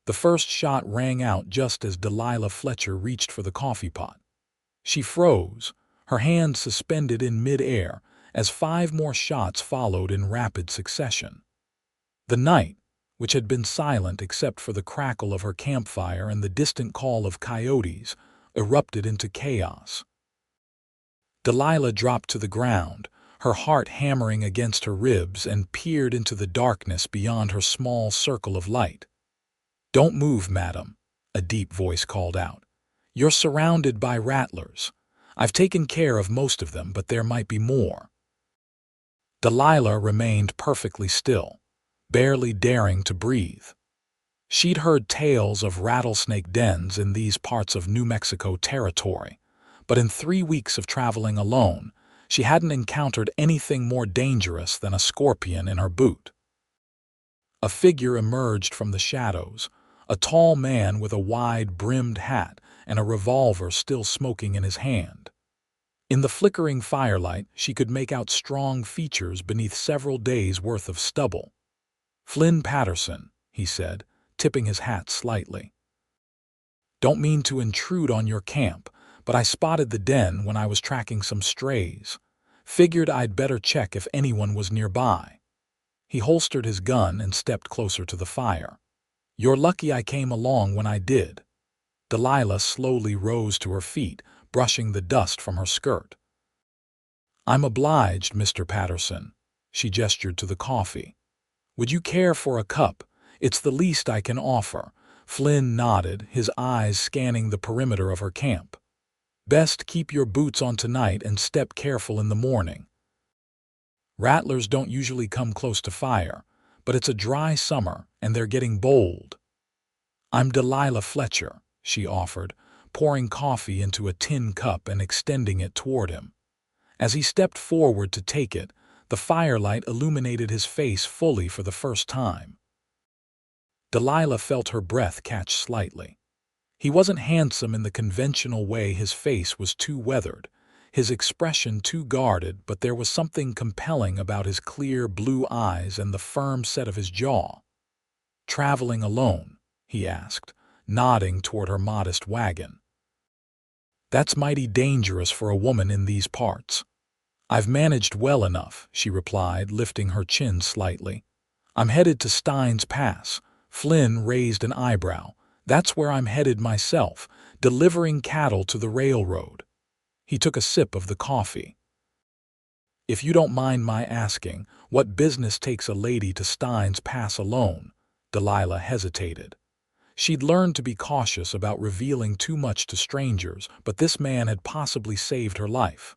The first shot rang out just as Delilah Fletcher reached for the coffee pot. She froze, her hand suspended in mid-air, as 5 more shots followed in rapid succession. The night, which had been silent except for the crackle of her campfire and the distant call of coyotes, erupted into chaos. Delilah dropped to the ground, her heart hammering against her ribs, and peered into the darkness beyond her small circle of light. "Don't move, madam," a deep voice called out. "You're surrounded by rattlers. I've taken care of most of them, but there might be more." Delilah remained perfectly still, barely daring to breathe. She'd heard tales of rattlesnake dens in these parts of New Mexico territory, but in 3 weeks of traveling alone, she hadn't encountered anything more dangerous than a scorpion in her boot. A figure emerged from the shadows, a tall man with a wide-brimmed hat and a revolver still smoking in his hand. In the flickering firelight, she could make out strong features beneath several days' worth of stubble. "Flynn Patterson," he said, tipping his hat slightly. "Don't mean to intrude on your camp, but I spotted the den when I was tracking some strays. Figured I'd better check if anyone was nearby." He holstered his gun and stepped closer to the fire. "You're lucky I came along when I did." Delilah slowly rose to her feet, brushing the dust from her skirt. "I'm obliged, Mr. Patterson." She gestured to the coffee. "Would you care for a cup? It's the least I can offer." Flynn nodded, his eyes scanning the perimeter of her camp. "Best keep your boots on tonight and step careful in the morning. Rattlers don't usually come close to fire, but it's a dry summer and they're getting bold." "I'm Delilah Fletcher," she offered, pouring coffee into a tin cup and extending it toward him. As he stepped forward to take it, the firelight illuminated his face fully for the first time. Delilah felt her breath catch slightly. He wasn't handsome in the conventional way. His face was too weathered, his expression too guarded, but there was something compelling about his clear blue eyes and the firm set of his jaw. "Traveling alone?" he asked, nodding toward her modest wagon. "That's mighty dangerous for a woman in these parts." "I've managed well enough," she replied, lifting her chin slightly. "I'm headed to Stein's Pass." Flynn raised an eyebrow. "That's where I'm headed myself, delivering cattle to the railroad." He took a sip of the coffee. "If you don't mind my asking, what business takes a lady to Stein's Pass alone?" Delilah hesitated. She'd learned to be cautious about revealing too much to strangers, but this man had possibly saved her life.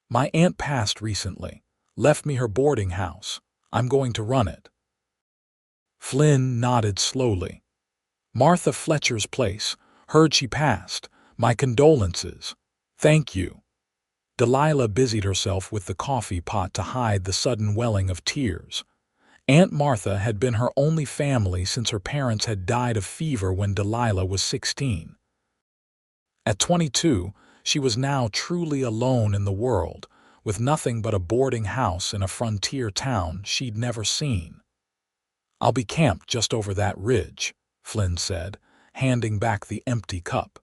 "My aunt passed recently, left me her boarding house. I'm going to run it." Flynn nodded slowly. "Martha Fletcher's place. Heard she passed. My condolences." "Thank you." Delilah busied herself with the coffee pot to hide the sudden welling of tears. Aunt Martha had been her only family since her parents had died of fever when Delilah was 16. At 22, she was now truly alone in the world, with nothing but a boarding house in a frontier town she'd never seen. "I'll be camped just over that ridge," Flynn said, handing back the empty cup.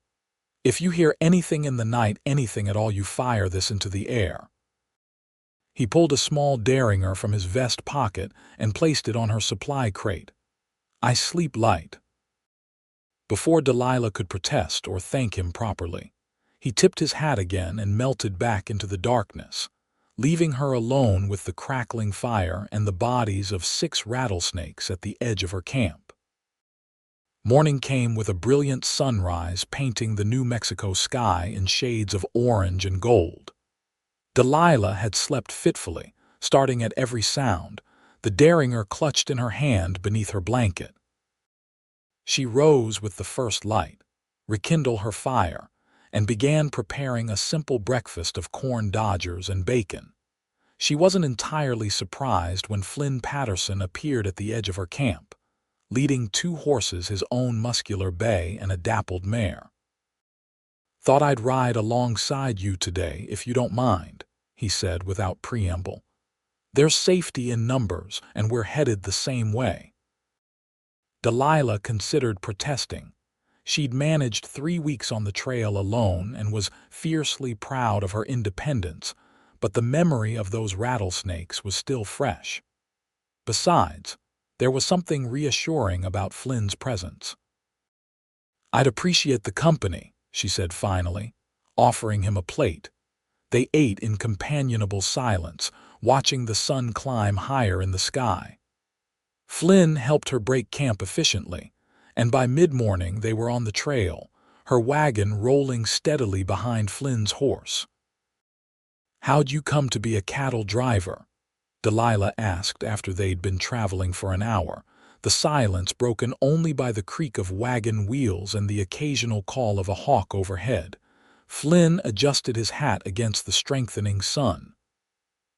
"If you hear anything in the night, anything at all, you fire this into the air." He pulled a small derringer from his vest pocket and placed it on her supply crate. "I sleep light." Before Delilah could protest or thank him properly, he tipped his hat again and melted back into the darkness, leaving her alone with the crackling fire and the bodies of 6 rattlesnakes at the edge of her camp. Morning came with a brilliant sunrise painting the New Mexico sky in shades of orange and gold. Delilah had slept fitfully, starting at every sound, the derringer clutched in her hand beneath her blanket. She rose with the first light, rekindled her fire, and began preparing a simple breakfast of corn dodgers and bacon. She wasn't entirely surprised when Flynn Patterson appeared at the edge of her camp, leading 2 horses, his own muscular bay and a dappled mare. "Thought I'd ride alongside you today, if you don't mind," he said without preamble. "There's safety in numbers, and we're headed the same way." Delilah considered protesting. She'd managed 3 weeks on the trail alone and was fiercely proud of her independence, but the memory of those rattlesnakes was still fresh. Besides, there was something reassuring about Flynn's presence. "I'd appreciate the company," she said finally, offering him a plate. They ate in companionable silence, watching the sun climb higher in the sky. Flynn helped her break camp efficiently, and by mid-morning they were on the trail, her wagon rolling steadily behind Flynn's horse. "How'd you come to be a cattle driver?" Delilah asked after they'd been traveling for an hour, the silence broken only by the creak of wagon wheels and the occasional call of a hawk overhead. Flynn adjusted his hat against the strengthening sun.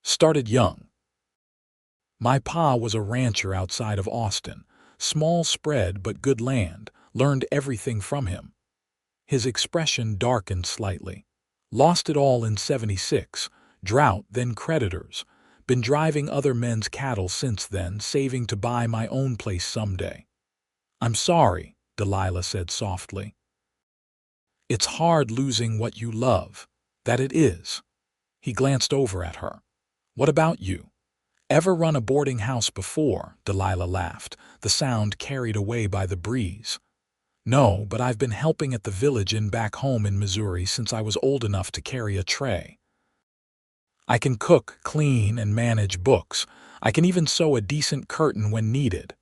"Started young. My pa was a rancher outside of Austin, small spread but good land, learned everything from him." His expression darkened slightly. "Lost it all in '76, drought, then creditors. Been driving other men's cattle since then, saving to buy my own place someday." "I'm sorry," Delilah said softly. "It's hard losing what you love." "That it is." He glanced over at her. "What about you? Ever run a boarding house before?" Delilah laughed, the sound carried away by the breeze. "No, but I've been helping at the village inn back home in Missouri since I was old enough to carry a tray. I can cook, clean, and manage books. I can even sew a decent curtain when needed."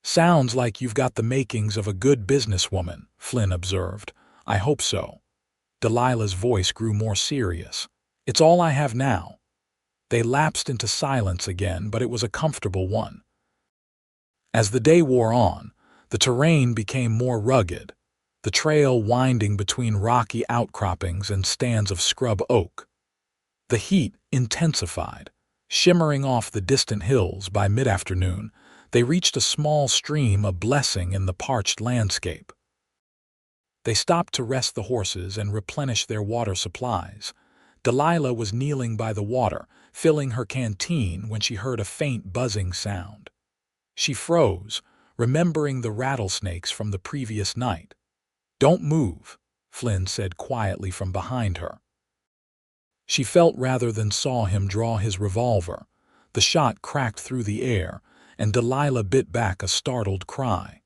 "Sounds like you've got the makings of a good businesswoman," Flynn observed. "I hope so." Delilah's voice grew more serious. "It's all I have now." They lapsed into silence again, but it was a comfortable one. As the day wore on, the terrain became more rugged, the trail winding between rocky outcroppings and stands of scrub oak. The heat intensified. Shimmering off the distant hills by mid-afternoon, they reached a small stream, a blessing in the parched landscape. They stopped to rest the horses and replenish their water supplies. Delilah was kneeling by the water, filling her canteen when she heard a faint buzzing sound. She froze, remembering the rattlesnakes from the previous night. "Don't move," Flynn said quietly from behind her. She felt rather than saw him draw his revolver. The shot cracked through the air, and Delilah bit back a startled cry.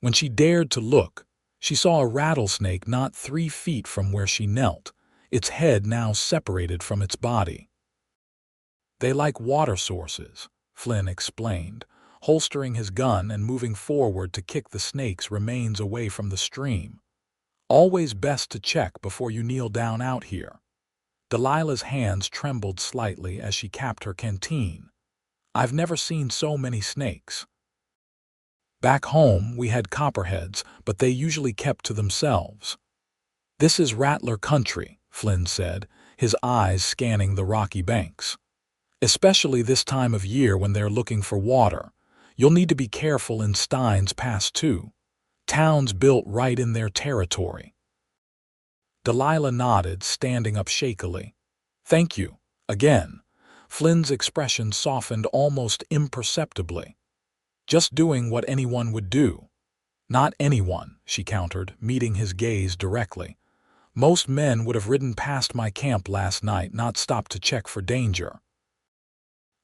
When she dared to look, she saw a rattlesnake not 3 feet from where she knelt, its head now separated from its body. "They like water sources," Flynn explained, holstering his gun and moving forward to kick the snake's remains away from the stream. "Always best to check before you kneel down out here." Delilah's hands trembled slightly as she capped her canteen. "I've never seen so many snakes. Back home we had copperheads, but they usually kept to themselves." "This is rattler country," Flynn said, his eyes scanning the rocky banks. "Especially this time of year when they're looking for water. You'll need to be careful in Stein's Pass too. Towns built right in their territory." Delilah nodded, standing up shakily. "Thank you, again." Flynn's expression softened almost imperceptibly. "Just doing what anyone would do." "Not anyone," she countered, meeting his gaze directly. "Most men would have ridden past my camp last night, not stopped to check for danger."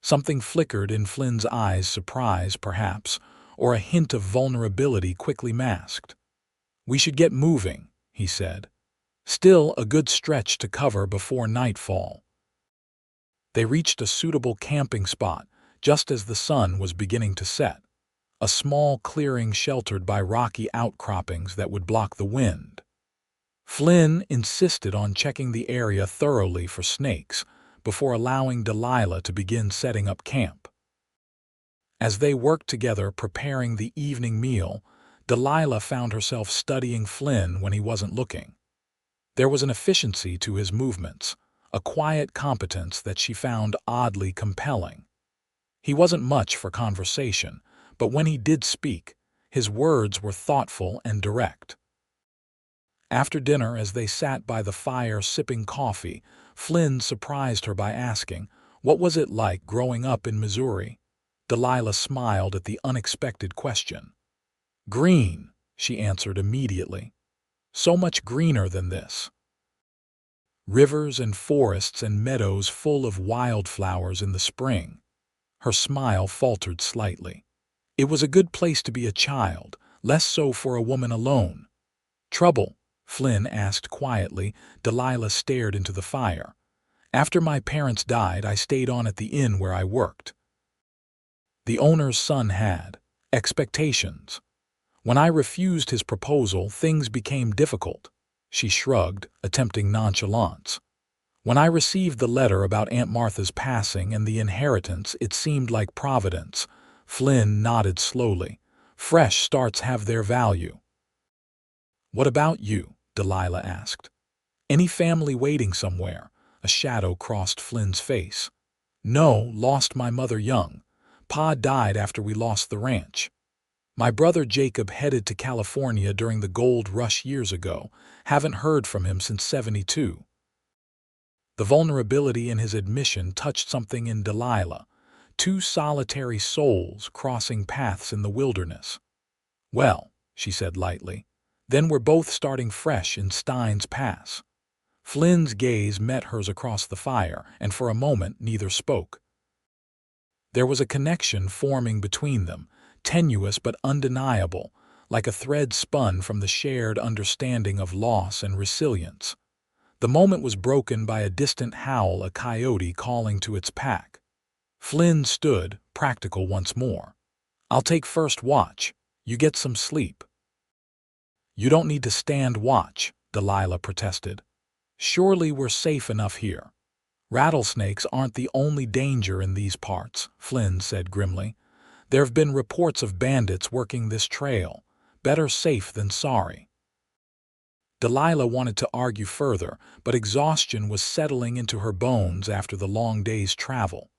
Something flickered in Flynn's eyes, surprise, perhaps, or a hint of vulnerability quickly masked. "We should get moving," he said. "Still a good stretch to cover before nightfall." They reached a suitable camping spot just as the sun was beginning to set, a small clearing sheltered by rocky outcroppings that would block the wind. Flynn insisted on checking the area thoroughly for snakes before allowing Delilah to begin setting up camp. As they worked together preparing the evening meal, Delilah found herself studying Flynn when he wasn't looking. There was an efficiency to his movements, a quiet competence that she found oddly compelling. He wasn't much for conversation, but when he did speak, his words were thoughtful and direct. After dinner, as they sat by the fire sipping coffee, Flynn surprised her by asking, "What was it like growing up in Missouri?" Delilah smiled at the unexpected question. Green, she answered immediately. So much greener than this. Rivers and forests and meadows full of wildflowers in the spring. Her smile faltered slightly. It was a good place to be a child, less so for a woman alone. Trouble? Flynn asked quietly. Delilah stared into the fire. After my parents died, I stayed on at the inn where I worked. The owner's son had expectations. When I refused his proposal, things became difficult. She shrugged, attempting nonchalance. When I received the letter about Aunt Martha's passing and the inheritance, it seemed like providence. Flynn nodded slowly. Fresh starts have their value. What about you? Delilah asked. Any family waiting somewhere? A shadow crossed Flynn's face. No, lost my mother young. Pa died after we lost the ranch. My brother Jacob headed to California during the gold rush years ago. Haven't heard from him since '72. The vulnerability in his admission touched something in Delilah. Two solitary souls crossing paths in the wilderness. Well, she said lightly, then we're both starting fresh in Stein's Pass. Flynn's gaze met hers across the fire, and for a moment neither spoke. There was a connection forming between them, tenuous but undeniable, like a thread spun from the shared understanding of loss and resilience. The moment was broken by a distant howl, a coyote calling to its pack. Flynn stood, practical once more. I'll take first watch. You get some sleep. You don't need to stand watch, Delilah protested. Surely we're safe enough here. Rattlesnakes aren't the only danger in these parts, Flynn said grimly. There have been reports of bandits working this trail. Better safe than sorry. Delilah wanted to argue further, but exhaustion was settling into her bones after the long day's travel.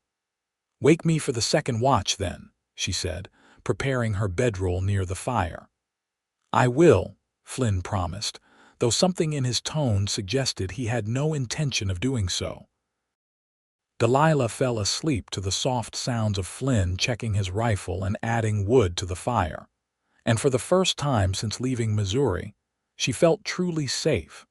Wake me for the second watch, then, she said, preparing her bedroll near the fire. I will, Flynn promised, though something in his tone suggested he had no intention of doing so. Delilah fell asleep to the soft sounds of Flynn checking his rifle and adding wood to the fire. And for the first time since leaving Missouri, she felt truly safe.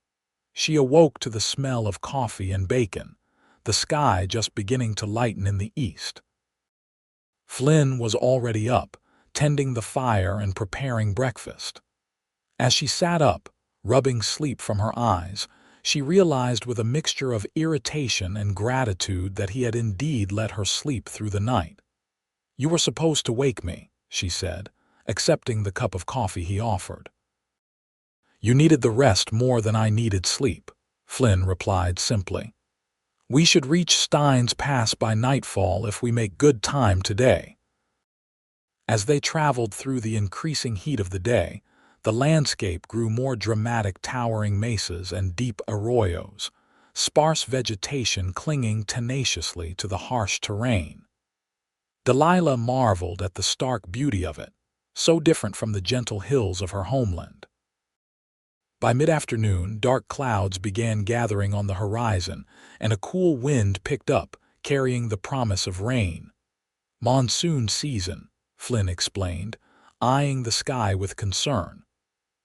She awoke to the smell of coffee and bacon, the sky just beginning to lighten in the east. Flynn was already up, tending the fire and preparing breakfast. As she sat up, rubbing sleep from her eyes, she realized with a mixture of irritation and gratitude that he had indeed let her sleep through the night. You were supposed to wake me, she said, accepting the cup of coffee he offered. You needed the rest more than I needed sleep, Flynn replied simply. We should reach Stein's Pass by nightfall if we make good time today. As they traveled through the increasing heat of the day, the landscape grew more dramatic, towering mesas and deep arroyos, sparse vegetation clinging tenaciously to the harsh terrain. Delilah marveled at the stark beauty of it, so different from the gentle hills of her homeland. By mid-afternoon, dark clouds began gathering on the horizon, and a cool wind picked up, carrying the promise of rain. Monsoon season, Flynn explained, eyeing the sky with concern.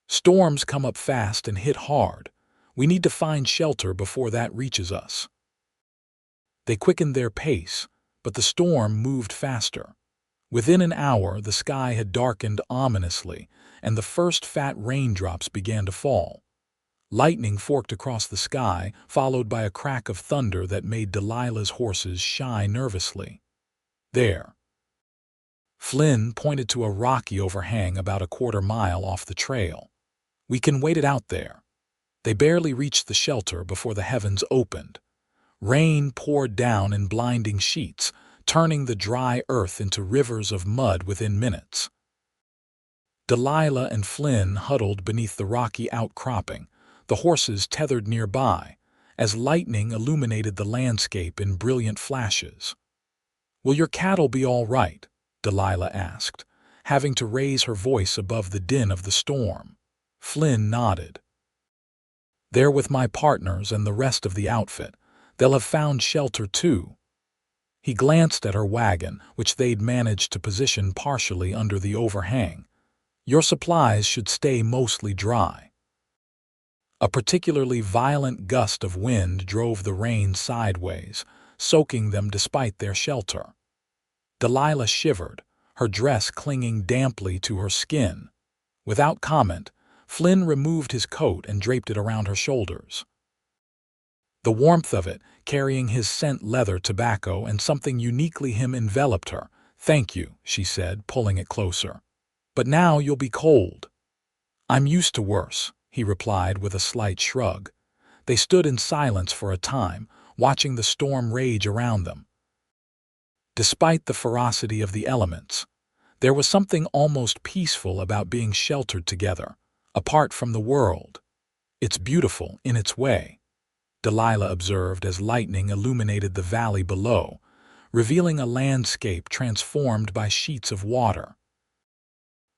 Storms come up fast and hit hard. We need to find shelter before that reaches us. They quickened their pace, but the storm moved faster. Within an hour, the sky had darkened ominously, and the first fat raindrops began to fall. Lightning forked across the sky, followed by a crack of thunder that made Delilah's horses shy nervously. There. Flynn pointed to a rocky overhang about a quarter-mile off the trail. We can wait it out there. They barely reached the shelter before the heavens opened. Rain poured down in blinding sheets, turning the dry earth into rivers of mud within minutes. Delilah and Flynn huddled beneath the rocky outcropping, the horses tethered nearby, as lightning illuminated the landscape in brilliant flashes. Will your cattle be all right? Delilah asked, having to raise her voice above the din of the storm. Flynn nodded. They're with my partners and the rest of the outfit. They'll have found shelter too. He glanced at her wagon, which they'd managed to position partially under the overhang. Your supplies should stay mostly dry." A particularly violent gust of wind drove the rain sideways, soaking them despite their shelter. Delilah shivered, her dress clinging damply to her skin. Without comment, Flynn removed his coat and draped it around her shoulders. The warmth of it, carrying his scent leather tobacco and something uniquely him, enveloped her. "Thank you," she said, pulling it closer. "But now you'll be cold." "I'm used to worse," he replied with a slight shrug. They stood in silence for a time, watching the storm rage around them. Despite the ferocity of the elements, there was something almost peaceful about being sheltered together, apart from the world. "It's beautiful in its way," Delilah observed as lightning illuminated the valley below, revealing a landscape transformed by sheets of water.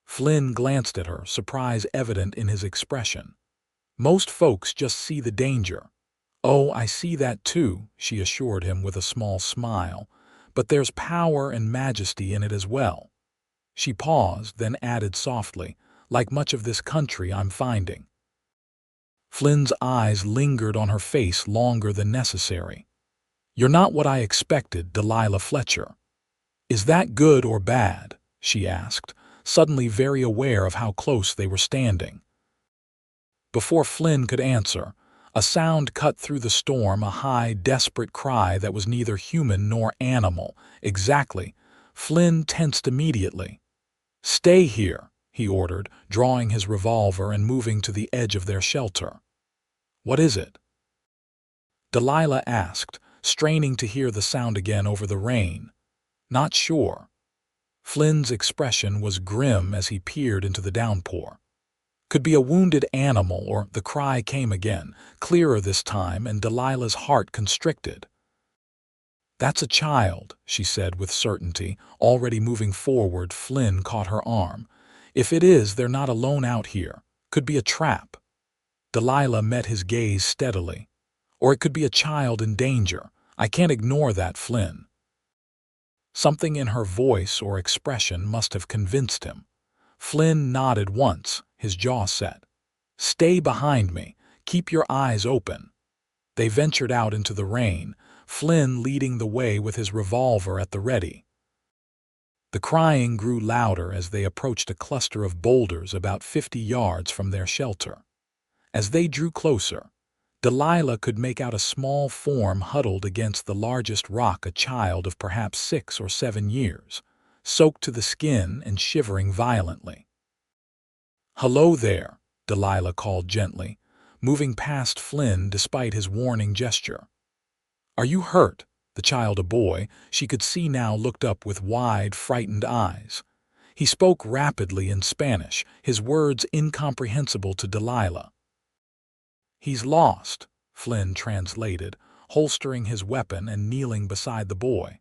Flynn glanced at her, surprise evident in his expression. "Most folks just see the danger." "Oh, I see that too," she assured him with a small smile, "but there's power and majesty in it as well." She paused, then added softly, "Like much of this country I'm finding." Flynn's eyes lingered on her face longer than necessary. "You're not what I expected, Delilah Fletcher." "Is that good or bad?" she asked, suddenly very aware of how close they were standing. Before Flynn could answer, a sound cut through the storm, a high, desperate cry that was neither human nor animal. "Exactly." Flynn tensed immediately. "Stay here," he ordered, drawing his revolver and moving to the edge of their shelter. "What is it?" Delilah asked, straining to hear the sound again over the rain. "Not sure." Flynn's expression was grim as he peered into the downpour. Could be a wounded animal, or the cry came again, clearer this time, and Delilah's heart constricted. "That's a child," she said with certainty, already moving forward. Flynn caught her arm. "If it is, they're not alone out here. Could be a trap." Delilah met his gaze steadily. "Or it could be a child in danger. I can't ignore that, Flynn." Something in her voice or expression must have convinced him. Flynn nodded once, his jaw set. "Stay behind me. Keep your eyes open." They ventured out into the rain, Flynn leading the way with his revolver at the ready. The crying grew louder as they approached a cluster of boulders about 50 yards from their shelter. As they drew closer, Delilah could make out a small form huddled against the largest rock, a child of perhaps 6 or 7 years, soaked to the skin and shivering violently. "Hello there," Delilah called gently, moving past Flynn despite his warning gesture. "Are you hurt?" The child, a boy, she could see now, looked up with wide, frightened eyes. He spoke rapidly in Spanish, his words incomprehensible to Delilah. "He's lost," Flynn translated, holstering his weapon and kneeling beside the boy.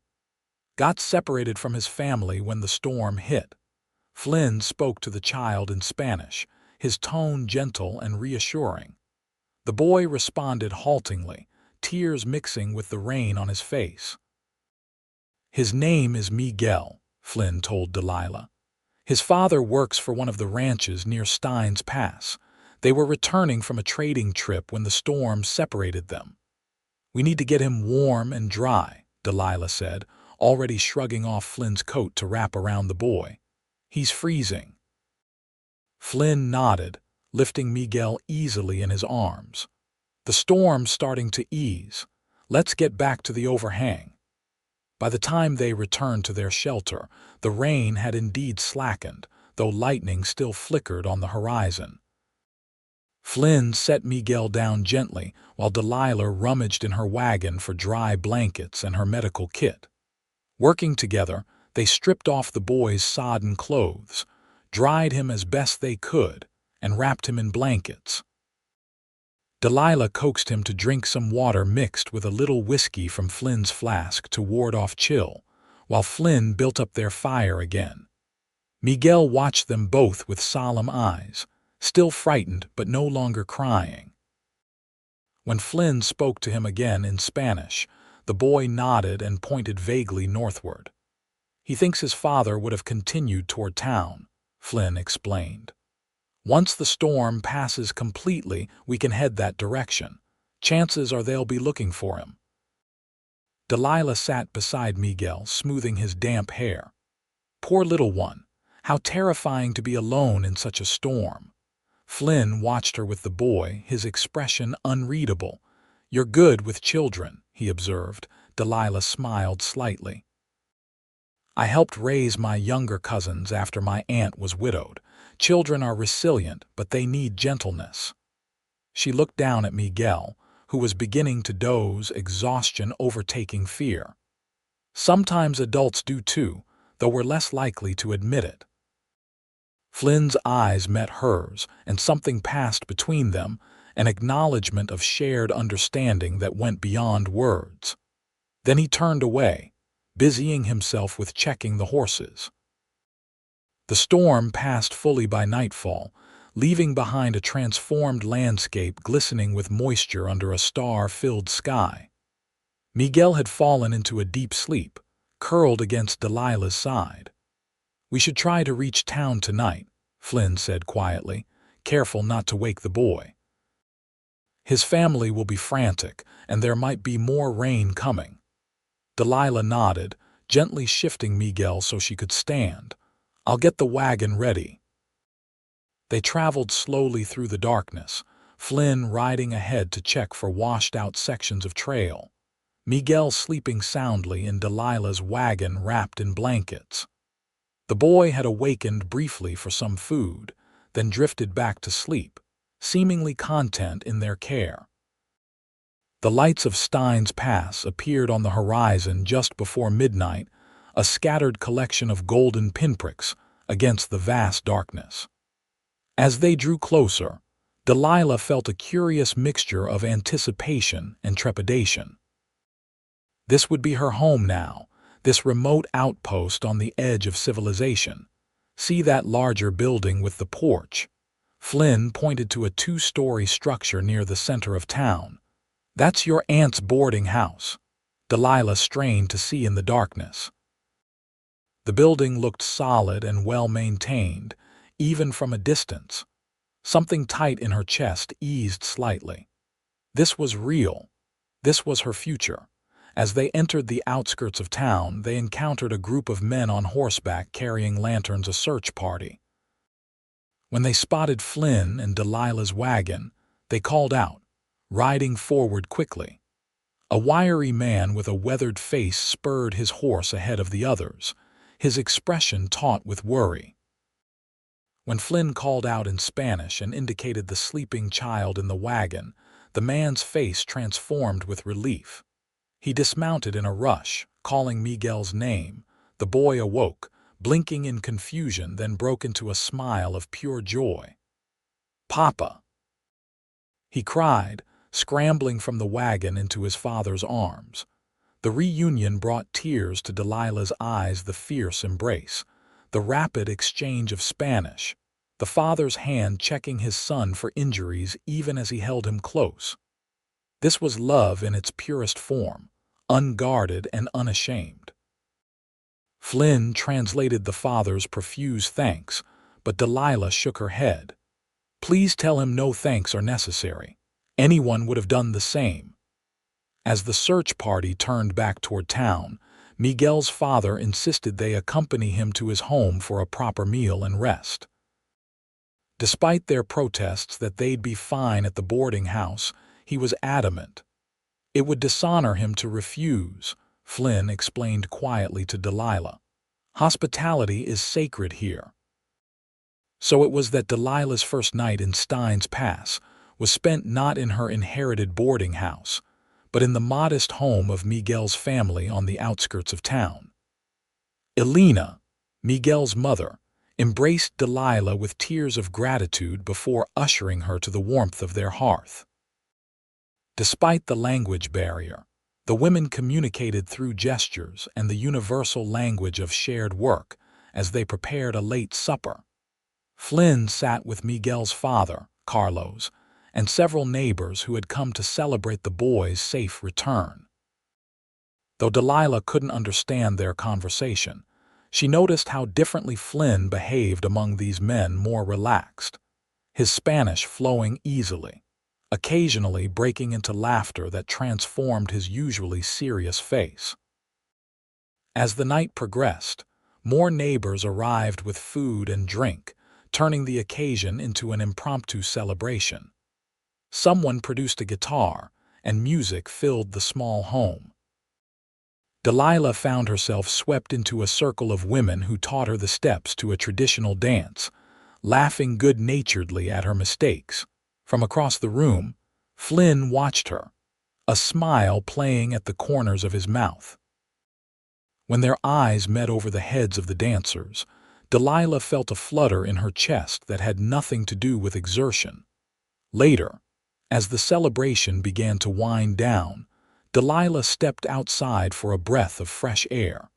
"Got separated from his family when the storm hit." Flynn spoke to the child in Spanish, his tone gentle and reassuring. The boy responded haltingly, tears mixing with the rain on his face. "His name is Miguel," Flynn told Delilah. "His father works for one of the ranches near Stein's Pass. They were returning from a trading trip when the storm separated them." "We need to get him warm and dry," Delilah said, already shrugging off Flynn's coat to wrap around the boy. "He's freezing." Flynn nodded, lifting Miguel easily in his arms. "The storm's starting to ease. Let's get back to the overhang." By the time they returned to their shelter, the rain had indeed slackened, though lightning still flickered on the horizon. Flynn set Miguel down gently while Delilah rummaged in her wagon for dry blankets and her medical kit. Working together, they stripped off the boy's sodden clothes, dried him as best they could, and wrapped him in blankets. Delilah coaxed him to drink some water mixed with a little whiskey from Flynn's flask to ward off chill, while Flynn built up their fire again. Miguel watched them both with solemn eyes, still frightened but no longer crying. When Flynn spoke to him again in Spanish, the boy nodded and pointed vaguely northward. "He thinks his father would have continued toward town," Flynn explained. "Once the storm passes completely, we can head that direction. Chances are they'll be looking for him." Delilah sat beside Miguel, smoothing his damp hair. Poor little one. How terrifying to be alone in such a storm. Flynn watched her with the boy, his expression unreadable. "You're good with children," he observed. Delilah smiled slightly. "I helped raise my younger cousins after my aunt was widowed. Children are resilient, but they need gentleness." She looked down at Miguel, who was beginning to doze, exhaustion overtaking fear. "Sometimes adults do too, though we're less likely to admit it." Flynn's eyes met hers, and something passed between them, an acknowledgement of shared understanding that went beyond words. Then he turned away, busying himself with checking the horses. The storm passed fully by nightfall, leaving behind a transformed landscape glistening with moisture under a star-filled sky. Miguel had fallen into a deep sleep, curled against Delilah's side. "We should try to reach town tonight," Flynn said quietly, careful not to wake the boy. "His family will be frantic, and there might be more rain coming." Delilah nodded, gently shifting Miguel so she could stand. "I'll get the wagon ready." They traveled slowly through the darkness, Flynn riding ahead to check for washed-out sections of trail, Miguel sleeping soundly in Delilah's wagon wrapped in blankets. The boy had awakened briefly for some food, then drifted back to sleep, seemingly content in their care. The lights of Stein's Pass appeared on the horizon just before midnight, a scattered collection of golden pinpricks against the vast darkness. As they drew closer, Delilah felt a curious mixture of anticipation and trepidation. This would be her home now, this remote outpost on the edge of civilization. "See that larger building with the porch?" Flynn pointed to a 2-story structure near the center of town. "That's your aunt's boarding house." Delilah strained to see in the darkness. The building looked solid and well-maintained, even from a distance. Something tight in her chest eased slightly. This was real. This was her future. As they entered the outskirts of town, they encountered a group of men on horseback carrying lanterns, a search party. When they spotted Flynn and Delilah's wagon, they called out, riding forward quickly. A wiry man with a weathered face spurred his horse ahead of the others, his expression taut with worry. When Flynn called out in Spanish and indicated the sleeping child in the wagon, the man's face transformed with relief. He dismounted in a rush, calling Miguel's name. The boy awoke, blinking in confusion, then broke into a smile of pure joy. "Papa!" he cried, scrambling from the wagon into his father's arms. The reunion brought tears to Delilah's eyes, the fierce embrace, the rapid exchange of Spanish, the father's hand checking his son for injuries even as he held him close. This was love in its purest form, unguarded and unashamed. Flynn translated the father's profuse thanks, but Delilah shook her head. "Please tell him no thanks are necessary. Anyone would have done the same." As the search party turned back toward town, Miguel's father insisted they accompany him to his home for a proper meal and rest. Despite their protests that they'd be fine at the boarding house, he was adamant. "It would dishonor him to refuse," Flynn explained quietly to Delilah. "Hospitality is sacred here." So it was that Delilah's first night in Stein's Pass was spent not in her inherited boarding house, but in the modest home of Miguel's family on the outskirts of town. Elena, Miguel's mother, embraced Delilah with tears of gratitude before ushering her to the warmth of their hearth. Despite the language barrier, the women communicated through gestures and the universal language of shared work as they prepared a late supper. Flynn sat with Miguel's father, Carlos, and several neighbors who had come to celebrate the boy's safe return. Though Delilah couldn't understand their conversation, She noticed how differently Flynn behaved among these men, more relaxed, his Spanish flowing easily, occasionally breaking into laughter that transformed his usually serious face. As the night progressed, more neighbors arrived with food and drink, turning the occasion into an impromptu celebration. Someone produced a guitar, and music filled the small home. Delilah found herself swept into a circle of women who taught her the steps to a traditional dance, laughing good-naturedly at her mistakes. From across the room, Flynn watched her, a smile playing at the corners of his mouth. When their eyes met over the heads of the dancers, Delilah felt a flutter in her chest that had nothing to do with exertion. Later, as the celebration began to wind down, Delilah stepped outside for a breath of fresh air.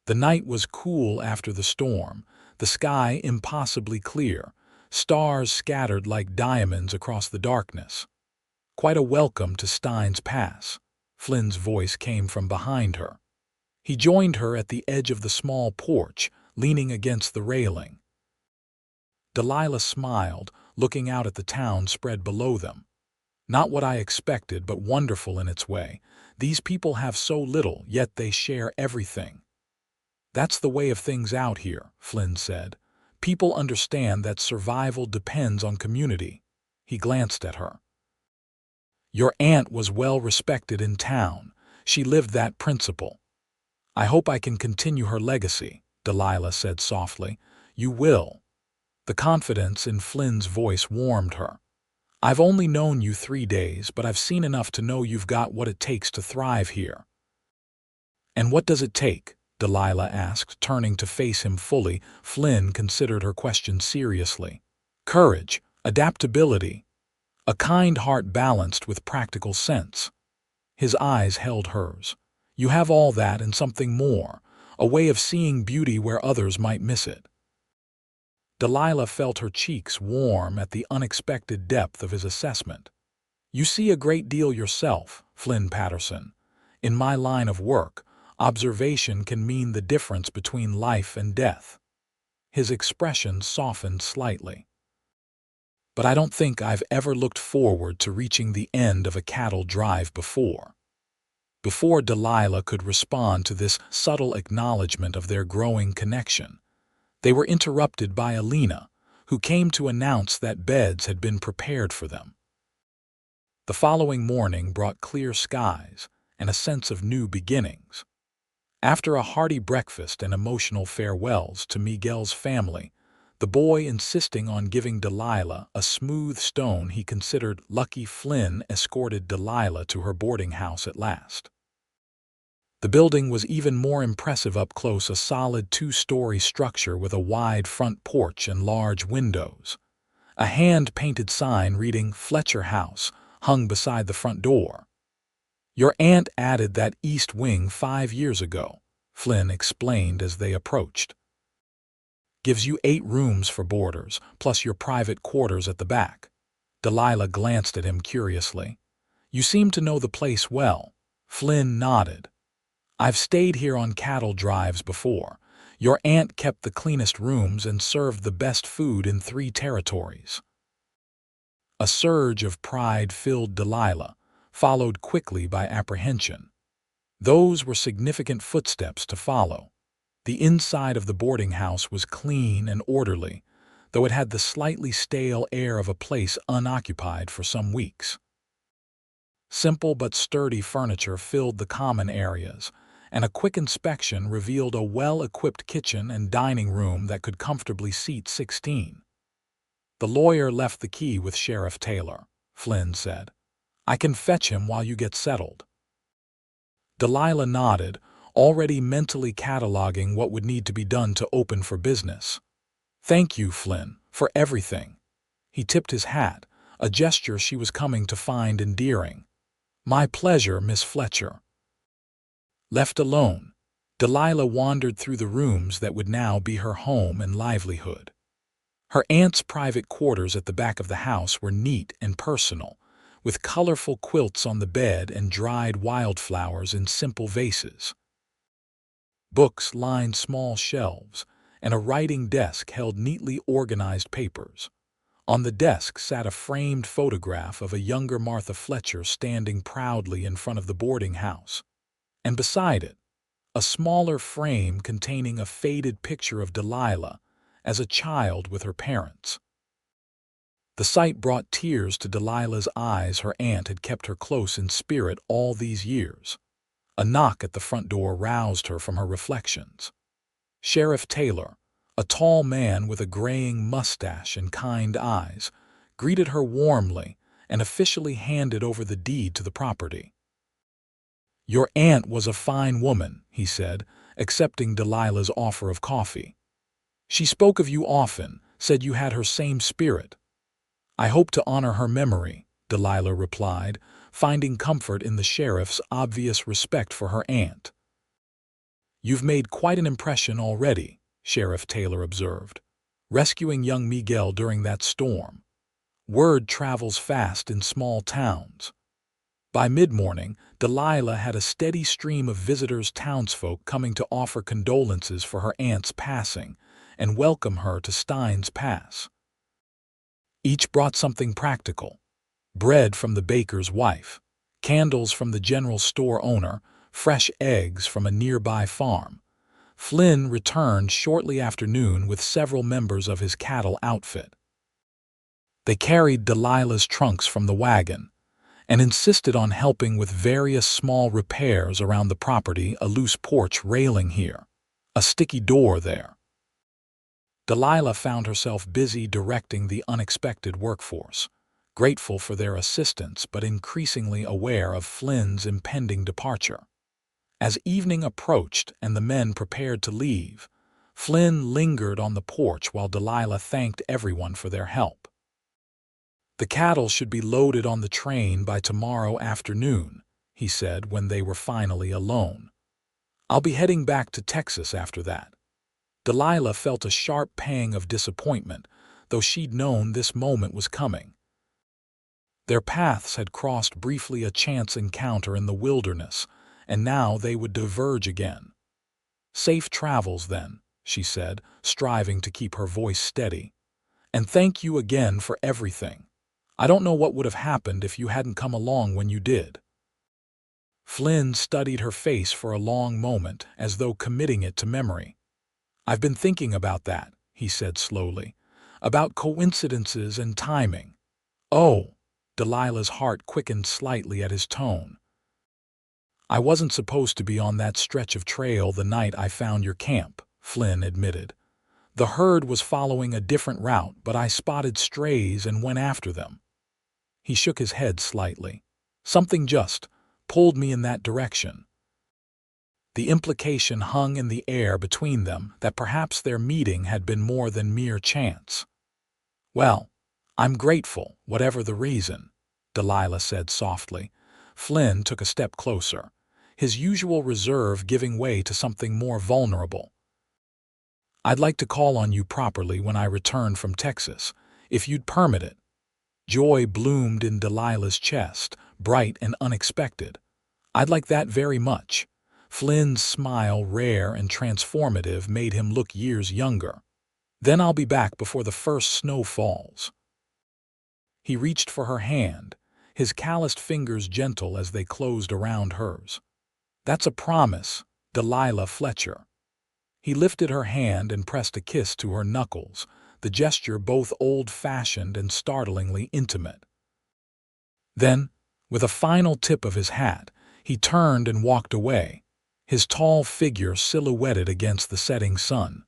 The night was cool after the storm, the sky impossibly clear, stars scattered like diamonds across the darkness. "Quite a welcome to Stein's Pass," Flynn's voice came from behind her. He joined her at the edge of the small porch, leaning against the railing. Delilah smiled, looking out at the town spread below them. "Not what I expected, but wonderful in its way. These people have so little, yet they share everything." "That's the way of things out here," Flynn said. "People understand that survival depends on community." He glanced at her. "Your aunt was well respected in town. She lived that principle." "I hope I can continue her legacy," Delilah said softly. "You will." The confidence in Flynn's voice warmed her. "I've only known you 3 days, but I've seen enough to know you've got what it takes to thrive here." "And what does it take?" Delilah asked, turning to face him fully. Flynn considered her question seriously. "Courage, adaptability, a kind heart balanced with practical sense." His eyes held hers. "You have all that and something more, a way of seeing beauty where others might miss it." Delilah felt her cheeks warm at the unexpected depth of his assessment. "You see a great deal yourself, Flynn Patterson. In my line of work, observation can mean the difference between life and death." His expression softened slightly. "But I don't think I've ever looked forward to reaching the end of a cattle drive before." Before Delilah could respond to this subtle acknowledgement of their growing connection, they were interrupted by Alina, who came to announce that beds had been prepared for them. The following morning brought clear skies and a sense of new beginnings. After a hearty breakfast and emotional farewells to Miguel's family, the boy insisting on giving Delilah a smooth stone he considered lucky, Flynn escorted Delilah to her boarding house at last. The building was even more impressive up close, a solid 2-story structure with a wide front porch and large windows. A hand-painted sign reading "Fletcher House" hung beside the front door. "Your aunt added that east wing 5 years ago," Flynn explained as they approached. "Gives you 8 rooms for boarders, plus your private quarters at the back." Delilah glanced at him curiously. "You seem to know the place well." Flynn nodded. "I've stayed here on cattle drives before. Your aunt kept the cleanest rooms and served the best food in 3 territories." A surge of pride filled Delilah, followed quickly by apprehension. Those were significant footsteps to follow. The inside of the boarding house was clean and orderly, though it had the slightly stale air of a place unoccupied for some weeks. Simple but sturdy furniture filled the common areas, and a quick inspection revealed a well-equipped kitchen and dining room that could comfortably seat 16. "The lawyer left the key with Sheriff Taylor," Flynn said. "I can fetch him while you get settled." Delilah nodded, already mentally cataloging what would need to be done to open for business. "Thank you, Flynn, for everything." He tipped his hat, a gesture she was coming to find endearing. "My pleasure, Miss Fletcher." Left alone, Delilah wandered through the rooms that would now be her home and livelihood. Her aunt's private quarters at the back of the house were neat and personal, with colorful quilts on the bed and dried wildflowers in simple vases. Books lined small shelves, and a writing desk held neatly organized papers. On the desk sat a framed photograph of a younger Martha Fletcher standing proudly in front of the boarding house, and beside it, a smaller frame containing a faded picture of Delilah as a child with her parents. The sight brought tears to Delilah's eyes. Her aunt had kept her close in spirit all these years. A knock at the front door roused her from her reflections. Sheriff Taylor, a tall man with a graying mustache and kind eyes, greeted her warmly and officially handed over the deed to the property. "Your aunt was a fine woman," he said, accepting Delilah's offer of coffee. "She spoke of you often, said you had her same spirit." "I hope to honor her memory," Delilah replied, finding comfort in the sheriff's obvious respect for her aunt. "You've made quite an impression already," Sheriff Taylor observed, "rescuing young Miguel during that storm. Word travels fast in small towns." By mid-morning, Delilah had a steady stream of visitors, townsfolk coming to offer condolences for her aunt's passing and welcome her to Stein's Pass. Each brought something practical: bread from the baker's wife, candles from the general store owner, fresh eggs from a nearby farm. Flynn returned shortly after noon with several members of his cattle outfit. They carried Delilah's trunks from the wagon and insisted on helping with various small repairs around the property: a loose porch railing here, a sticky door there. Delilah found herself busy directing the unexpected workforce, grateful for their assistance but increasingly aware of Flynn's impending departure. As evening approached and the men prepared to leave, Flynn lingered on the porch while Delilah thanked everyone for their help. "The cattle should be loaded on the train by tomorrow afternoon," he said when they were finally alone. "I'll be heading back to Texas after that." Delilah felt a sharp pang of disappointment, though she'd known this moment was coming. Their paths had crossed briefly, a chance encounter in the wilderness, and now they would diverge again. "Safe travels, then," she said, striving to keep her voice steady. "And thank you again for everything. I don't know what would have happened if you hadn't come along when you did." Flynn studied her face for a long moment, as though committing it to memory. "I've been thinking about that," he said slowly, "about coincidences and timing." "Oh," Delilah's heart quickened slightly at his tone. "I wasn't supposed to be on that stretch of trail the night I found your camp," Flynn admitted. "The herd was following a different route, but I spotted strays and went after them." He shook his head slightly. "Something just pulled me in that direction." The implication hung in the air between them that perhaps their meeting had been more than mere chance. "Well, I'm grateful, whatever the reason," Delilah said softly. Flynn took a step closer, his usual reserve giving way to something more vulnerable. "I'd like to call on you properly when I return from Texas, if you'd permit it." Joy bloomed in Delilah's chest, bright and unexpected. "I'd like that very much." Flynn's smile, rare and transformative, made him look years younger. "Then I'll be back before the first snow falls." He reached for her hand, his calloused fingers gentle as they closed around hers. "That's a promise, Delilah Fletcher." He lifted her hand and pressed a kiss to her knuckles, the gesture both old-fashioned and startlingly intimate. Then, with a final tip of his hat, he turned and walked away, his tall figure silhouetted against the setting sun.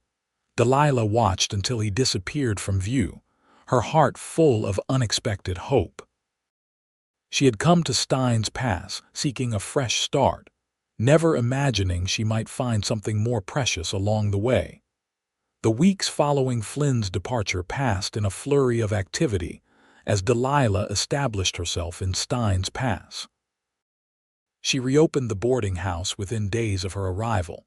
Delilah watched until he disappeared from view, her heart full of unexpected hope. She had come to Stein's Pass seeking a fresh start, never imagining she might find something more precious along the way. The weeks following Flynn's departure passed in a flurry of activity as Delilah established herself in Stein's Pass. She reopened the boarding house within days of her arrival,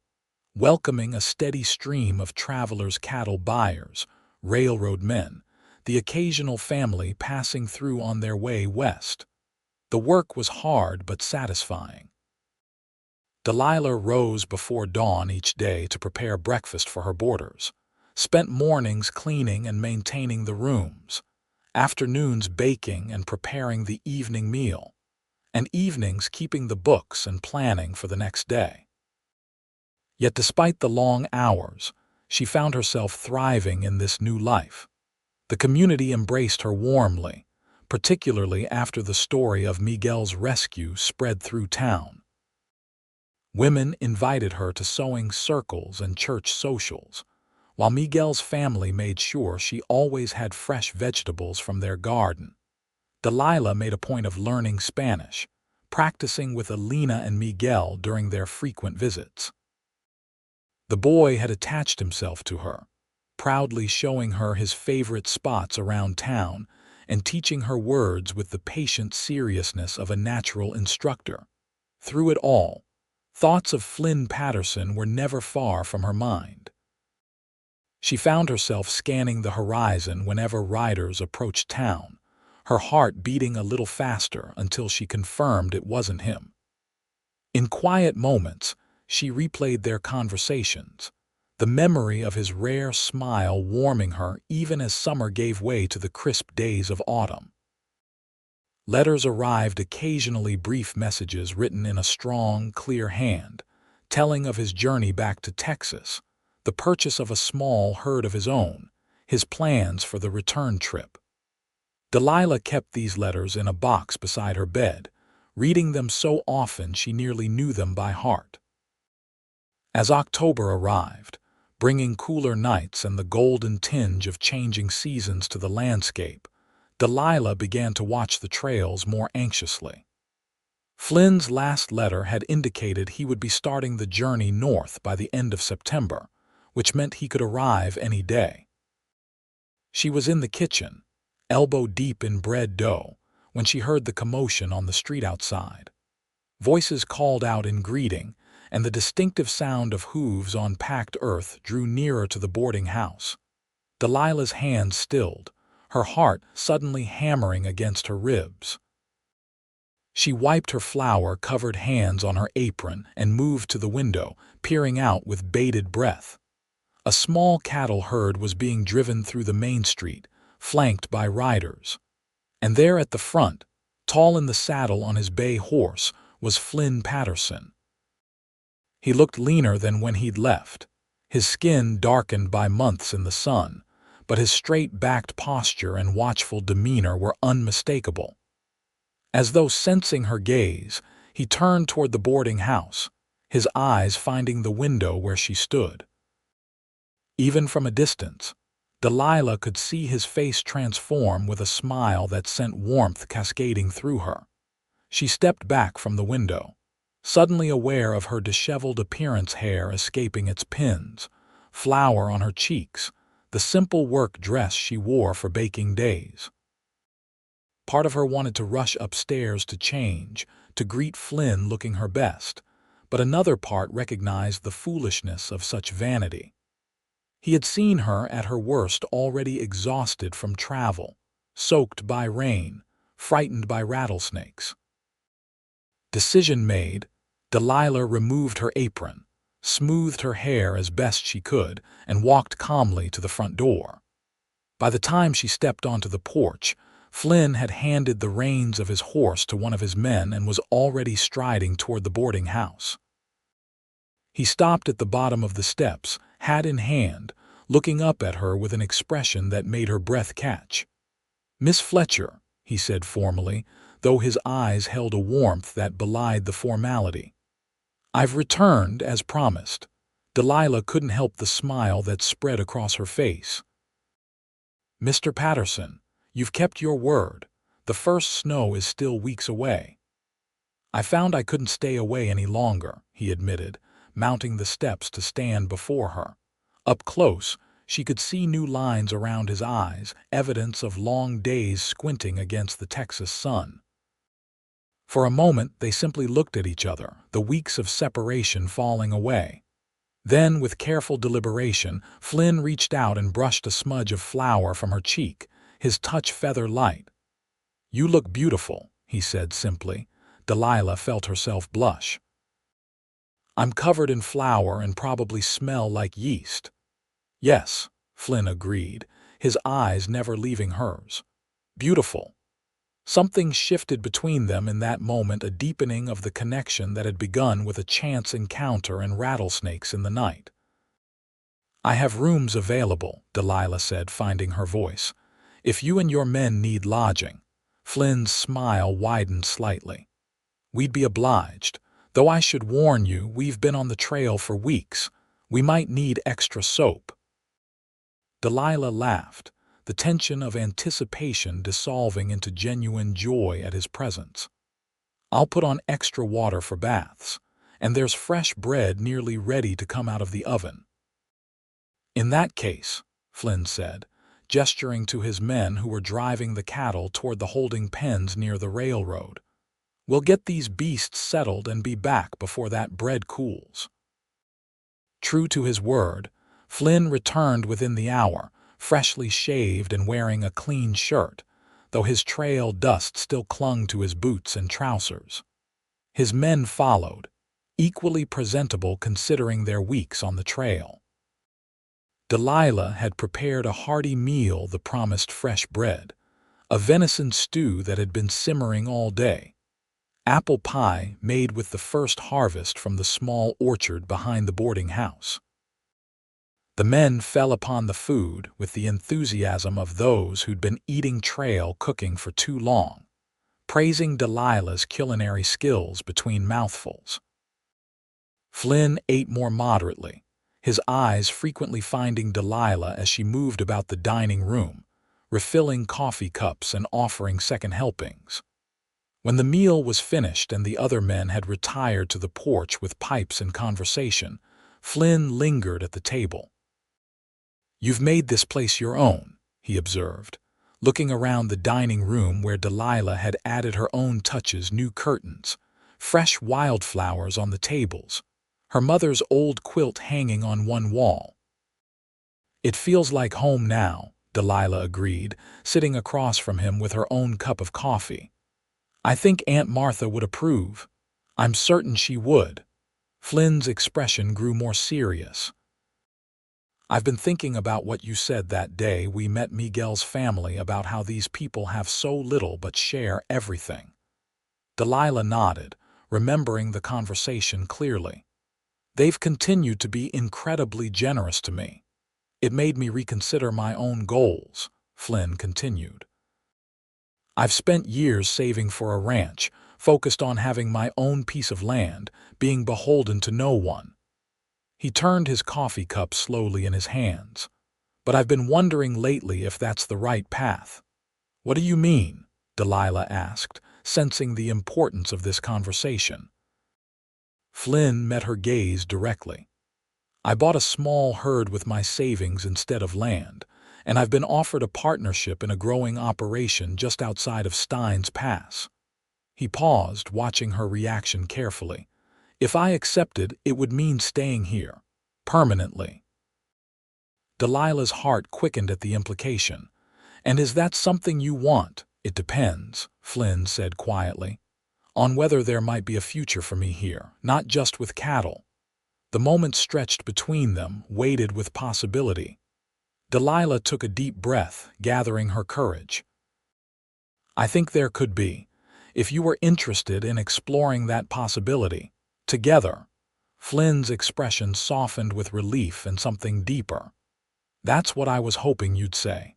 welcoming a steady stream of travelers, cattle buyers, railroad men, the occasional family passing through on their way west. The work was hard but satisfying. Delilah rose before dawn each day to prepare breakfast for her boarders, spent mornings cleaning and maintaining the rooms, afternoons baking and preparing the evening meal, and evenings keeping the books and planning for the next day. Yet despite the long hours, she found herself thriving in this new life. The community embraced her warmly, particularly after the story of Miguel's rescue spread through town. Women invited her to sewing circles and church socials, while Miguel's family made sure she always had fresh vegetables from their garden. Delilah made a point of learning Spanish, practicing with Alina and Miguel during their frequent visits. The boy had attached himself to her, proudly showing her his favorite spots around town and teaching her words with the patient seriousness of a natural instructor. Through it all, thoughts of Flynn Patterson were never far from her mind. She found herself scanning the horizon whenever riders approached town, her heart beating a little faster until she confirmed it wasn't him. In quiet moments, she replayed their conversations, the memory of his rare smile warming her even as summer gave way to the crisp days of autumn. Letters arrived, occasionally brief messages written in a strong, clear hand, telling of his journey back to Texas, the purchase of a small herd of his own, his plans for the return trip. Delilah kept these letters in a box beside her bed, reading them so often she nearly knew them by heart. As October arrived, bringing cooler nights and the golden tinge of changing seasons to the landscape, Delilah began to watch the trails more anxiously. Flynn's last letter had indicated he would be starting the journey north by the end of September, which meant he could arrive any day. She was in the kitchen, elbow deep in bread dough, when she heard the commotion on the street outside. Voices called out in greeting, and the distinctive sound of hooves on packed earth drew nearer to the boarding house. Delilah's hand stilled, her heart suddenly hammering against her ribs. She wiped her flour-covered hands on her apron and moved to the window, peering out with bated breath. A small cattle herd was being driven through the main street, flanked by riders. And there at the front, tall in the saddle on his bay horse, was Flynn Patterson. He looked leaner than when he'd left, his skin darkened by months in the sun, but his straight-backed posture and watchful demeanor were unmistakable. As though sensing her gaze, he turned toward the boarding house, his eyes finding the window where she stood. Even from a distance, Delilah could see his face transform with a smile that sent warmth cascading through her. She stepped back from the window, suddenly aware of her disheveled appearance, hair escaping its pins, flour on her cheeks, the simple work dress she wore for baking days. Part of her wanted to rush upstairs to change, to greet Flynn looking her best, but another part recognized the foolishness of such vanity. He had seen her at her worst, already exhausted from travel, soaked by rain, frightened by rattlesnakes. Decision made, Delilah removed her apron, smoothed her hair as best she could, and walked calmly to the front door. By the time she stepped onto the porch, Flynn had handed the reins of his horse to one of his men and was already striding toward the boarding house. He stopped at the bottom of the steps, hat in hand, looking up at her with an expression that made her breath catch. "Miss Fletcher," he said formally, though his eyes held a warmth that belied the formality. "I've returned, as promised." Delilah couldn't help the smile that spread across her face. "Mr. Patterson, you've kept your word. The first snow is still weeks away." "I found I couldn't stay away any longer," he admitted, mounting the steps to stand before her. Up close, she could see new lines around his eyes, evidence of long days squinting against the Texas sun. For a moment, they simply looked at each other, the weeks of separation falling away. Then, with careful deliberation, Flynn reached out and brushed a smudge of flour from her cheek, his touch feather light. "You look beautiful," he said simply. Delilah felt herself blush. I'm covered in flour and probably smell like yeast. Yes, Flynn agreed, his eyes never leaving hers. Beautiful. Something shifted between them in that moment, a deepening of the connection that had begun with a chance encounter and rattlesnakes in the night. I have rooms available, Delilah said, finding her voice. If you and your men need lodging. Flynn's smile widened slightly. We'd be obliged, though I should warn you, we've been on the trail for weeks. We might need extra soap. Delilah laughed, the tension of anticipation dissolving into genuine joy at his presence. I'll put on extra water for baths, and there's fresh bread nearly ready to come out of the oven. In that case, Flynn said, gesturing to his men who were driving the cattle toward the holding pens near the railroad, we'll get these beasts settled and be back before that bread cools. True to his word, Flynn returned within the hour, freshly shaved and wearing a clean shirt, though his trail dust still clung to his boots and trousers. His men followed, equally presentable considering their weeks on the trail. Delilah had prepared a hearty meal, the promised fresh bread, a venison stew that had been simmering all day, apple pie made with the first harvest from the small orchard behind the boarding house. The men fell upon the food with the enthusiasm of those who'd been eating trail cooking for too long, praising Delilah's culinary skills between mouthfuls. Flynn ate more moderately, his eyes frequently finding Delilah as she moved about the dining room, refilling coffee cups and offering second helpings. When the meal was finished and the other men had retired to the porch with pipes and conversation, Flynn lingered at the table. "You've made this place your own," he observed, looking around the dining room where Delilah had added her own touches, new curtains, fresh wildflowers on the tables, her mother's old quilt hanging on one wall. "It feels like home now," Delilah agreed, sitting across from him with her own cup of coffee. "I think Aunt Martha would approve. I'm certain she would." Flynn's expression grew more serious. "I've been thinking about what you said that day we met Miguel's family about how these people have so little but share everything." Delilah nodded, remembering the conversation clearly. "They've continued to be incredibly generous to me. It made me reconsider my own goals," Flynn continued. "I've spent years saving for a ranch, focused on having my own piece of land, being beholden to no one." He turned his coffee cup slowly in his hands. "But I've been wondering lately if that's the right path." "What do you mean?" Delilah asked, sensing the importance of this conversation. Flynn met her gaze directly. "I bought a small herd with my savings instead of land, and I've been offered a partnership in a growing operation just outside of Stein's Pass." He paused, watching her reaction carefully. "If I accepted, it would mean staying here, permanently." Delilah's heart quickened at the implication. "And is that something you want?" "It depends," Flynn said quietly, "on whether there might be a future for me here, not just with cattle." The moment stretched between them, weighted with possibility. Delilah took a deep breath, gathering her courage. "I think there could be, if you were interested in exploring that possibility, together." Flynn's expression softened with relief and something deeper. "That's what I was hoping you'd say."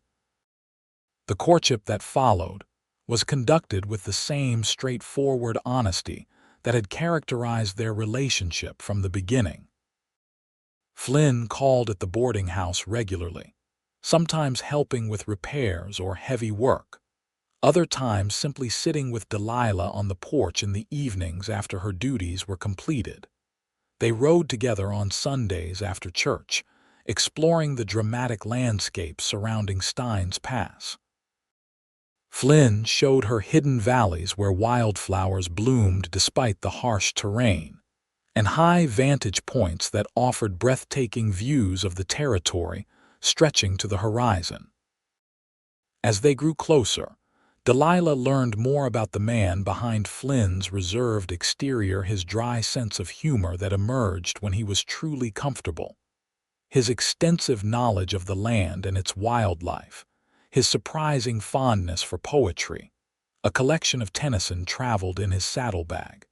The courtship that followed was conducted with the same straightforward honesty that had characterized their relationship from the beginning. Flynn called at the boarding house regularly, sometimes helping with repairs or heavy work, other times simply sitting with Delilah on the porch in the evenings after her duties were completed. They rode together on Sundays after church, exploring the dramatic landscape surrounding Stein's Pass. Flynn showed her hidden valleys where wildflowers bloomed despite the harsh terrain, and high vantage points that offered breathtaking views of the territory stretching to the horizon. As they grew closer, Delilah learned more about the man behind Flynn's reserved exterior, his dry sense of humor that emerged when he was truly comfortable, his extensive knowledge of the land and its wildlife, his surprising fondness for poetry. A collection of Tennyson traveled in his saddlebag.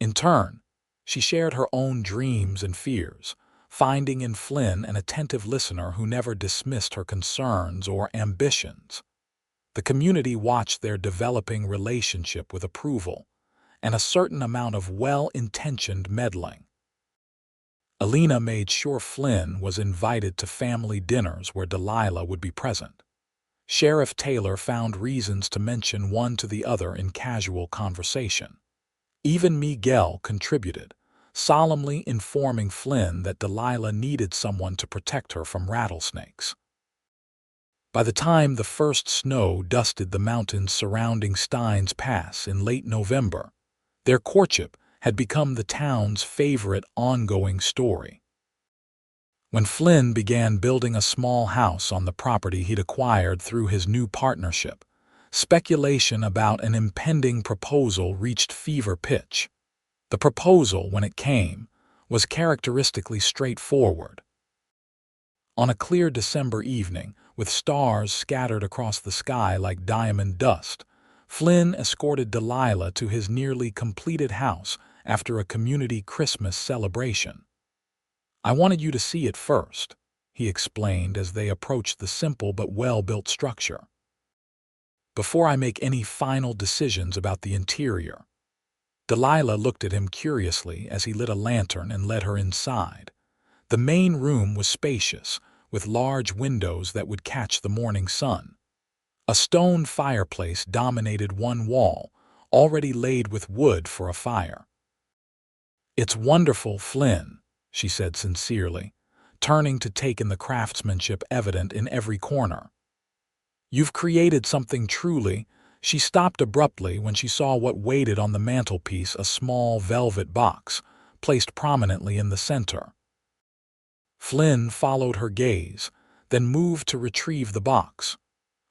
In turn, she shared her own dreams and fears, finding in Flynn an attentive listener who never dismissed her concerns or ambitions. The community watched their developing relationship with approval and a certain amount of well-intentioned meddling. Alina made sure Flynn was invited to family dinners where Delilah would be present. Sheriff Taylor found reasons to mention one to the other in casual conversation. Even Miguel contributed, solemnly informing Flynn that Delilah needed someone to protect her from rattlesnakes. By the time the first snow dusted the mountains surrounding Steins Pass in late November, their courtship had become the town's favorite ongoing story. When Flynn began building a small house on the property he'd acquired through his new partnership, speculation about an impending proposal reached fever pitch. The proposal, when it came, was characteristically straightforward. On a clear December evening, with stars scattered across the sky like diamond dust, Flynn escorted Delilah to his nearly completed house after a community Christmas celebration. "I wanted you to see it first," he explained as they approached the simple but well-built structure, "before I make any final decisions about the interior." Delilah looked at him curiously as he lit a lantern and led her inside. The main room was spacious, with large windows that would catch the morning sun. A stone fireplace dominated one wall, already laid with wood for a fire. "It's wonderful, Flynn," she said sincerely, turning to take in the craftsmanship evident in every corner. "You've created something truly—" She stopped abruptly when she saw what waited on the mantelpiece, a small velvet box, placed prominently in the center. Flynn followed her gaze, then moved to retrieve the box.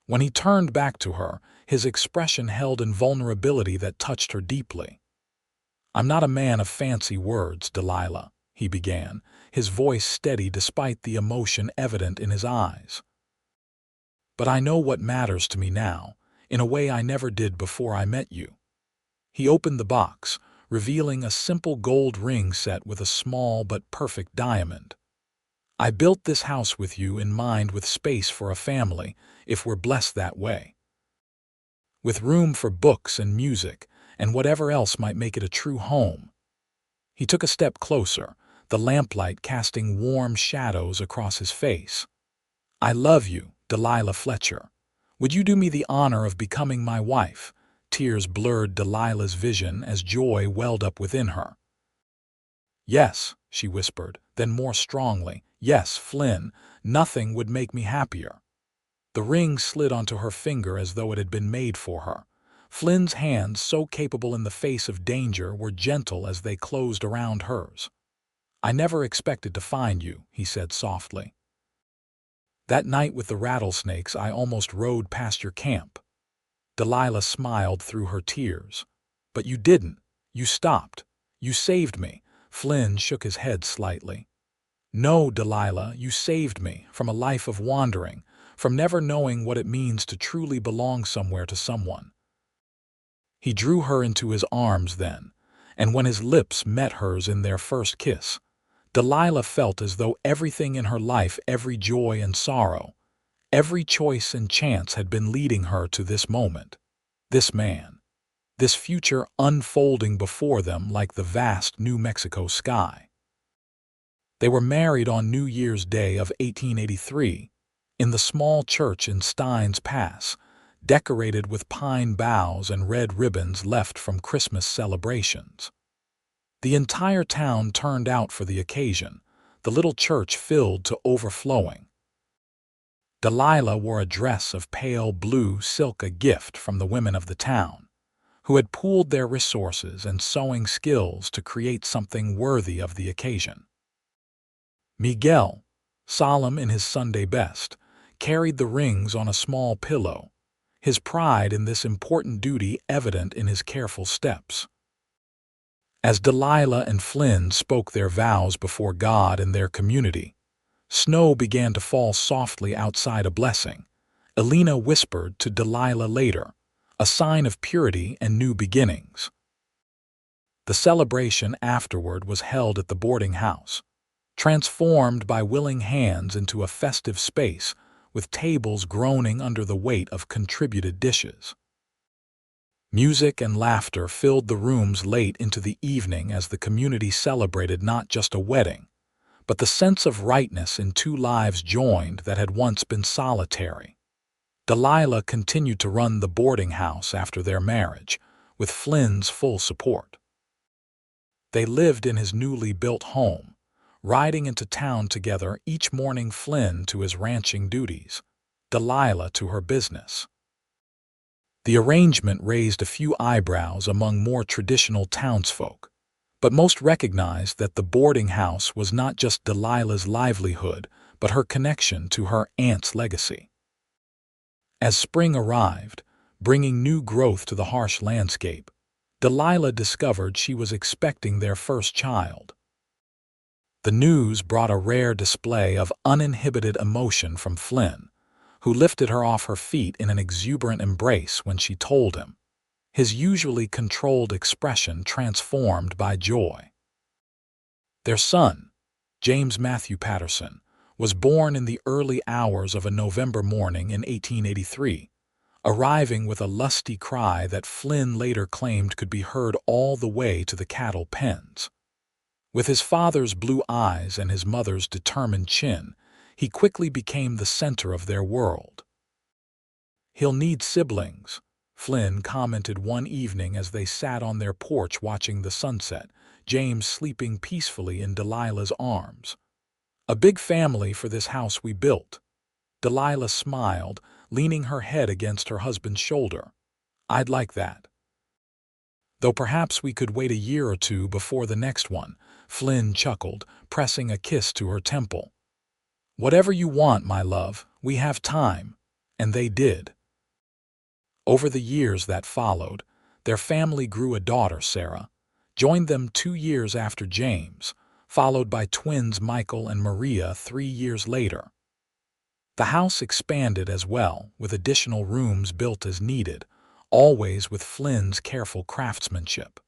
When he turned back to her, his expression held in vulnerability that touched her deeply. "I'm not a man of fancy words, Delilah," he began, his voice steady despite the emotion evident in his eyes. "But I know what matters to me now, in a way I never did before I met you." He opened the box, revealing a simple gold ring set with a small but perfect diamond. "I built this house with you in mind, with space for a family, if we're blessed that way. With room for books and music, and whatever else might make it a true home." He took a step closer, the lamplight casting warm shadows across his face. "I love you, Delilah Fletcher. Would you do me the honor of becoming my wife?" Tears blurred Delilah's vision as joy welled up within her. "Yes," she whispered, then more strongly, "yes, Flynn, nothing would make me happier." The ring slid onto her finger as though it had been made for her. Flynn's hands, so capable in the face of danger, were gentle as they closed around hers. "I never expected to find you," he said softly. "That night with the rattlesnakes, I almost rode past your camp." Delilah smiled through her tears. "But you didn't. You stopped. You saved me." Flynn shook his head slightly. "No, Delilah, you saved me from a life of wandering, from never knowing what it means to truly belong somewhere to someone." He drew her into his arms then, and when his lips met hers in their first kiss, Delilah felt as though everything in her life, every joy and sorrow, every choice and chance had been leading her to this moment, this man, this future unfolding before them like the vast New Mexico sky. They were married on New Year's Day of 1883, in the small church in Steins Pass, decorated with pine boughs and red ribbons left from Christmas celebrations. The entire town turned out for the occasion, the little church filled to overflowing. Delilah wore a dress of pale blue silk, a gift from the women of the town, who had pooled their resources and sewing skills to create something worthy of the occasion. Miguel, solemn in his Sunday best, carried the rings on a small pillow, his pride in this important duty evident in his careful steps. As Delilah and Flynn spoke their vows before God and their community, snow began to fall softly outside a blessing. Elena whispered to Delilah later, a sign of purity and new beginnings. The celebration afterward was held at the boarding house, transformed by willing hands into a festive space with tables groaning under the weight of contributed dishes. Music and laughter filled the rooms late into the evening as the community celebrated not just a wedding, but the sense of rightness in two lives joined that had once been solitary. Delilah continued to run the boarding house after their marriage, with Flynn's full support. They lived in his newly built home, riding into town together each morning, Flynn to his ranching duties, Delilah to her business. The arrangement raised a few eyebrows among more traditional townsfolk, but most recognized that the boarding house was not just Delilah's livelihood, but her connection to her aunt's legacy. As spring arrived, bringing new growth to the harsh landscape, Delilah discovered she was expecting their first child. The news brought a rare display of uninhibited emotion from Flynn, who lifted her off her feet in an exuberant embrace when she told him, his usually controlled expression transformed by joy. Their son, James Matthew Patterson, was born in the early hours of a November morning in 1883, arriving with a lusty cry that Flynn later claimed could be heard all the way to the cattle pens. With his father's blue eyes and his mother's determined chin, he quickly became the center of their world. "He'll need siblings," Flynn commented one evening as they sat on their porch watching the sunset, James sleeping peacefully in Delilah's arms. "A big family for this house we built." Delilah smiled, leaning her head against her husband's shoulder. "I'd like that. Though perhaps we could wait a year or two before the next one," Flynn chuckled, pressing a kiss to her temple. "Whatever you want, my love, we have time." And they did. Over the years that followed, their family grew. A daughter, Sarah, joined them 2 years after James, followed by twins Michael and Maria 3 years later. The house expanded as well, with additional rooms built as needed, always with Flynn's careful craftsmanship.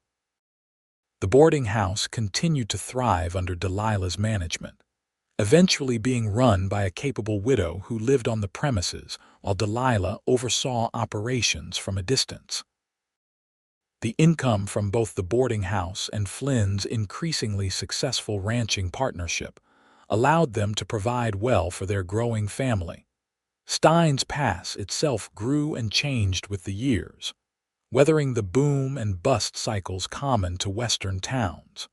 The boarding house continued to thrive under Delilah's management, eventually being run by a capable widow who lived on the premises while Delilah oversaw operations from a distance. The income from both the boarding house and Flynn's increasingly successful ranching partnership allowed them to provide well for their growing family. Stein's Pass itself grew and changed with the years, weathering the boom and bust cycles common to western towns.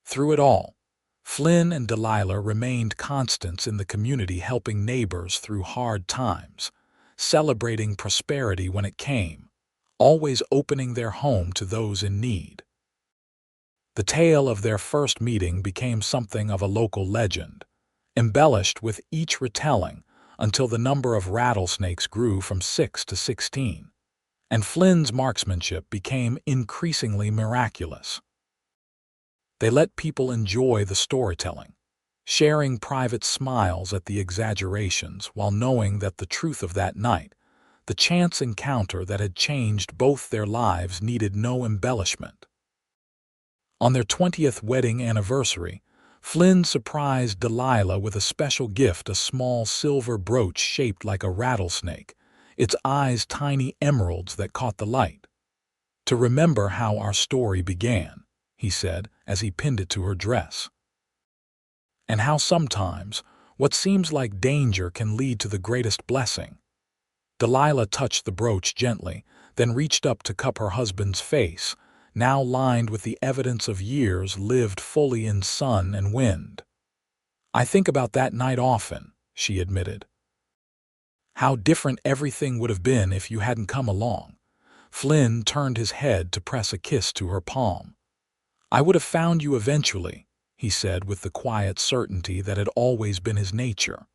Through it all, Flynn and Delilah remained constants in the community, helping neighbors through hard times, celebrating prosperity when it came, always opening their home to those in need. The tale of their first meeting became something of a local legend, embellished with each retelling until the number of rattlesnakes grew from 6 to 16, and Flynn's marksmanship became increasingly miraculous. They let people enjoy the storytelling, sharing private smiles at the exaggerations while knowing that the truth of that night, the chance encounter that had changed both their lives, needed no embellishment. On their 20th wedding anniversary, Flynn surprised Delilah with a special gift, a small silver brooch shaped like a rattlesnake, its eyes tiny emeralds that caught the light. "To remember how our story began," he said as he pinned it to her dress. "And how sometimes what seems like danger can lead to the greatest blessing." Delilah touched the brooch gently, then reached up to cup her husband's face, now lined with the evidence of years lived fully in sun and wind. "I think about that night often," she admitted. "How different everything would have been if you hadn't come along." Flynn turned his head to press a kiss to her palm. "I would have found you eventually," he said with the quiet certainty that had always been his nature.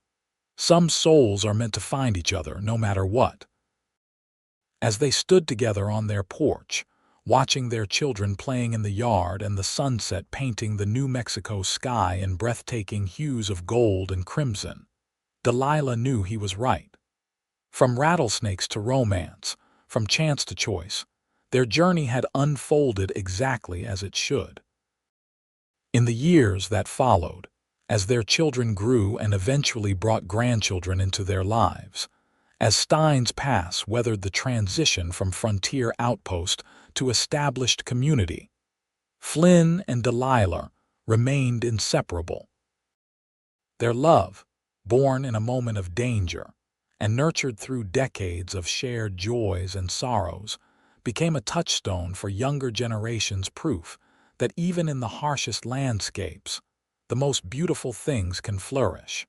"Some souls are meant to find each other no matter what." As they stood together on their porch, watching their children playing in the yard and the sunset painting the New Mexico sky in breathtaking hues of gold and crimson, Delilah knew he was right. From rattlesnakes to romance, from chance to choice, their journey had unfolded exactly as it should. In the years that followed, as their children grew and eventually brought grandchildren into their lives, as Stein's pass weathered the transition from frontier outpost to established community, Flynn and Delilah remained inseparable. Their love, born in a moment of danger and nurtured through decades of shared joys and sorrows, became a touchstone for younger generations' proof that even in the harshest landscapes, the most beautiful things can flourish.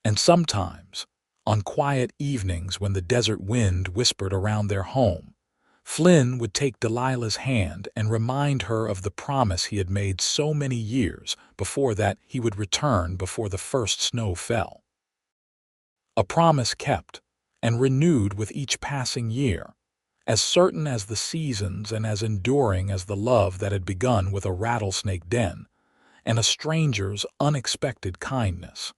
And sometimes, on quiet evenings when the desert wind whispered around their home, Flynn would take Delilah's hand and remind her of the promise he had made so many years before that he would return before the first snow fell. A promise kept and renewed with each passing year, as certain as the seasons and as enduring as the love that had begun with a rattlesnake den and a stranger's unexpected kindness.